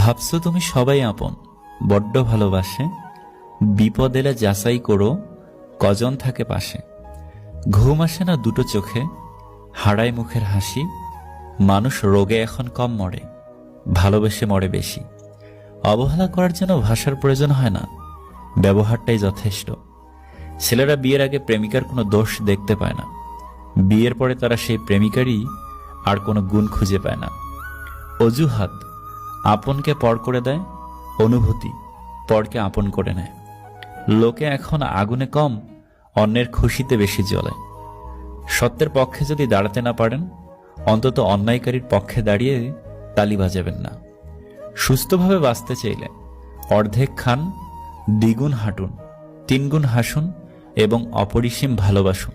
ভাবছো তুমি সবাই আপন, বড্ড ভালোবাসে, বিপদ এলে যাচাই করো কজন থাকে পাশে। ঘুম আসে না দুটো চোখে, হারায় মুখের হাসি, মানুষ রোগে এখন কম মরে, ভালোবেসে মরে বেশি। অবহেলা করার জন্য ভাষার প্রয়োজন হয় না, ব্যবহারটাই যথেষ্ট। ছেলেরা বিয়ের আগে প্রেমিকার কোনো দোষ দেখতে পায় না, বিয়ের পরে তারা সেই প্রেমিকারই আর কোনো গুণ খুঁজে পায় না। অজুহাত আপনকে পর করে দেয়, অনুভূতি পরকে আপন করে নেয়। লোকে এখন আগুনে কম, অন্যের খুশিতে বেশি জ্বলে। সত্যের পক্ষে যদি দাঁড়াতে না পারেন, অন্তত অন্যায়কারীর পক্ষে দাঁড়িয়ে তালি বাজাবেন না। সুস্থভাবে বাঁচতে চাইলে অর্ধেক খান, দ্বিগুণ হাঁটুন, তিনগুণ হাসুন এবং অপরিসীম ভালোবাসুন।